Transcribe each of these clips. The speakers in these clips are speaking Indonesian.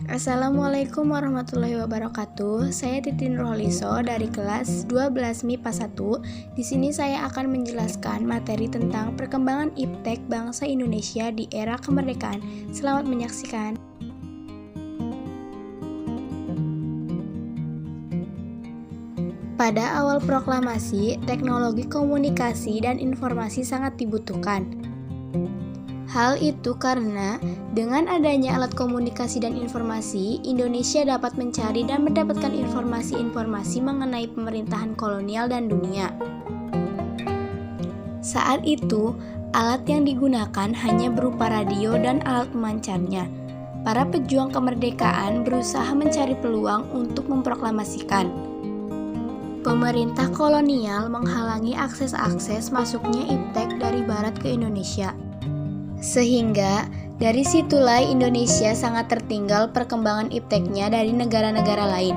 Assalamualaikum warahmatullahi wabarakatuh. Saya Titin Rohliso dari kelas 12 MIPA 1. Di sini saya akan menjelaskan materi tentang perkembangan iptek bangsa Indonesia di era kemerdekaan. Selamat menyaksikan. Pada awal proklamasi, teknologi komunikasi dan informasi sangat dibutuhkan. Hal itu karena dengan adanya alat komunikasi dan informasi, Indonesia dapat mencari dan mendapatkan informasi-informasi mengenai pemerintahan kolonial dan dunia. Saat itu, alat yang digunakan hanya berupa radio dan alat pemancarnya. Para pejuang kemerdekaan berusaha mencari peluang untuk memproklamasikan. Pemerintah kolonial menghalangi akses-akses masuknya iptek dari barat ke Indonesia. Sehingga dari situlah Indonesia sangat tertinggal perkembangan ipteknya dari negara-negara lain.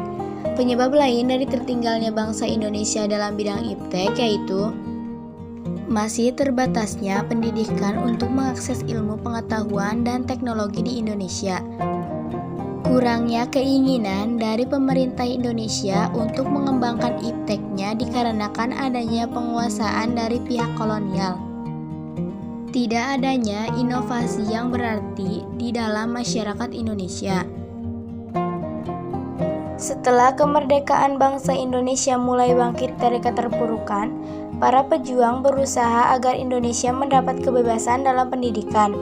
Penyebab lain dari tertinggalnya bangsa Indonesia dalam bidang iptek yaitu masih terbatasnya pendidikan untuk mengakses ilmu pengetahuan dan teknologi di Indonesia. Kurangnya keinginan dari pemerintah Indonesia untuk mengembangkan ipteknya dikarenakan adanya penguasaan dari pihak kolonial. Tidak adanya inovasi yang berarti di dalam masyarakat Indonesia. Setelah kemerdekaan bangsa Indonesia mulai bangkit dari keterpurukan, para pejuang berusaha agar Indonesia mendapat kebebasan dalam pendidikan.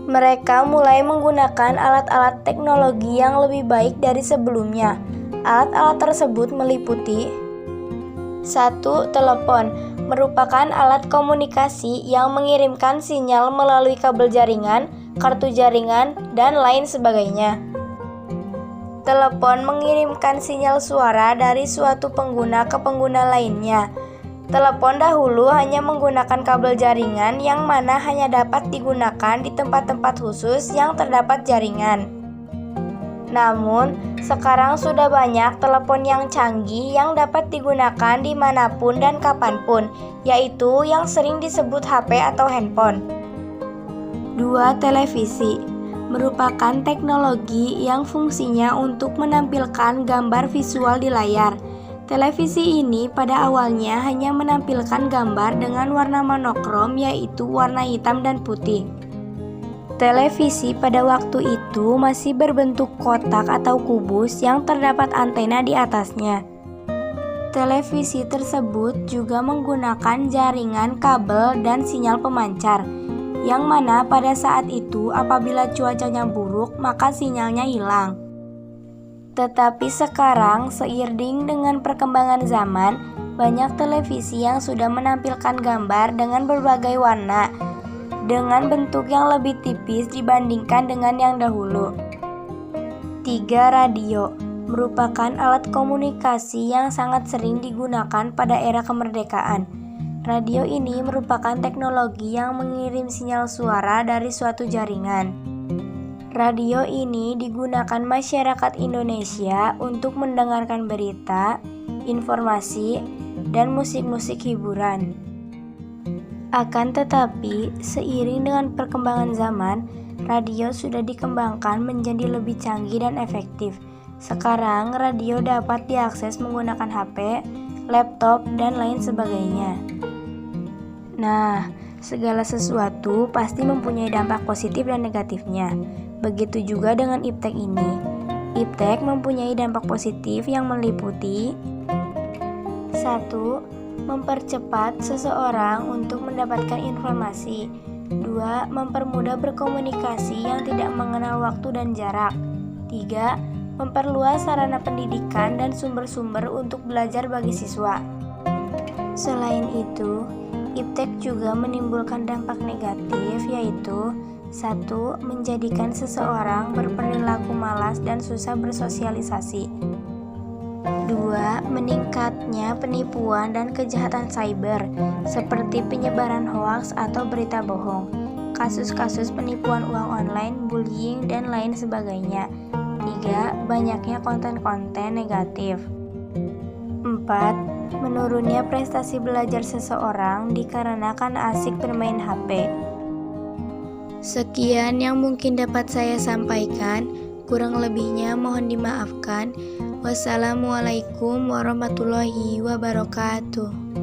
Mereka mulai menggunakan alat-alat teknologi yang lebih baik dari sebelumnya. Alat-alat tersebut meliputi 1. Telepon merupakan alat komunikasi yang mengirimkan sinyal melalui kabel jaringan, kartu jaringan, dan lain sebagainya. Telepon mengirimkan sinyal suara dari suatu pengguna ke pengguna lainnya. Telepon dahulu hanya menggunakan kabel jaringan yang mana hanya dapat digunakan di tempat-tempat khusus yang terdapat jaringan. Namun, sekarang sudah banyak telepon yang canggih yang dapat digunakan dimanapun dan kapanpun, yaitu yang sering disebut HP atau handphone. 2. Televisi merupakan teknologi yang fungsinya untuk menampilkan gambar visual di layar. Televisi ini pada awalnya hanya menampilkan gambar dengan warna monokrom, yaitu warna hitam dan putih. Televisi pada waktu itu masih berbentuk kotak atau kubus yang terdapat antena di atasnya. Televisi tersebut juga menggunakan jaringan kabel dan sinyal pemancar, yang mana pada saat itu apabila cuacanya buruk maka sinyalnya hilang. Tetapi sekarang seiring dengan perkembangan zaman, banyak televisi yang sudah menampilkan gambar dengan berbagai warna, dengan bentuk yang lebih tipis dibandingkan dengan yang dahulu. 3. Radio merupakan alat komunikasi yang sangat sering digunakan pada era kemerdekaan. Radio ini merupakan teknologi yang mengirim sinyal suara dari suatu jaringan. Radio ini digunakan masyarakat Indonesia untuk mendengarkan berita, informasi, dan musik-musik hiburan. Akan tetapi, seiring dengan perkembangan zaman, radio sudah dikembangkan menjadi lebih canggih dan efektif. Sekarang, radio dapat diakses menggunakan HP, laptop, dan lain sebagainya. Nah, segala sesuatu pasti mempunyai dampak positif dan negatifnya. Begitu juga dengan iptek ini. Iptek mempunyai dampak positif yang meliputi 1. Mempercepat seseorang untuk mendapatkan informasi. 2. Mempermudah berkomunikasi yang tidak mengenal waktu dan jarak. 3. Memperluas sarana pendidikan dan sumber-sumber untuk belajar bagi siswa. Selain itu, iptek juga menimbulkan dampak negatif yaitu 1. Menjadikan seseorang berperilaku malas dan susah bersosialisasi. 2. Meningkatnya penipuan dan kejahatan cyber, seperti penyebaran hoaks atau berita bohong, kasus-kasus penipuan uang online, bullying, dan lain sebagainya. 3. Banyaknya konten-konten negatif. 4. Menurunnya prestasi belajar seseorang dikarenakan asik bermain HP. Sekian yang mungkin dapat saya sampaikan. Kurang lebihnya mohon dimaafkan. Wassalamualaikum warahmatullahi wabarakatuh.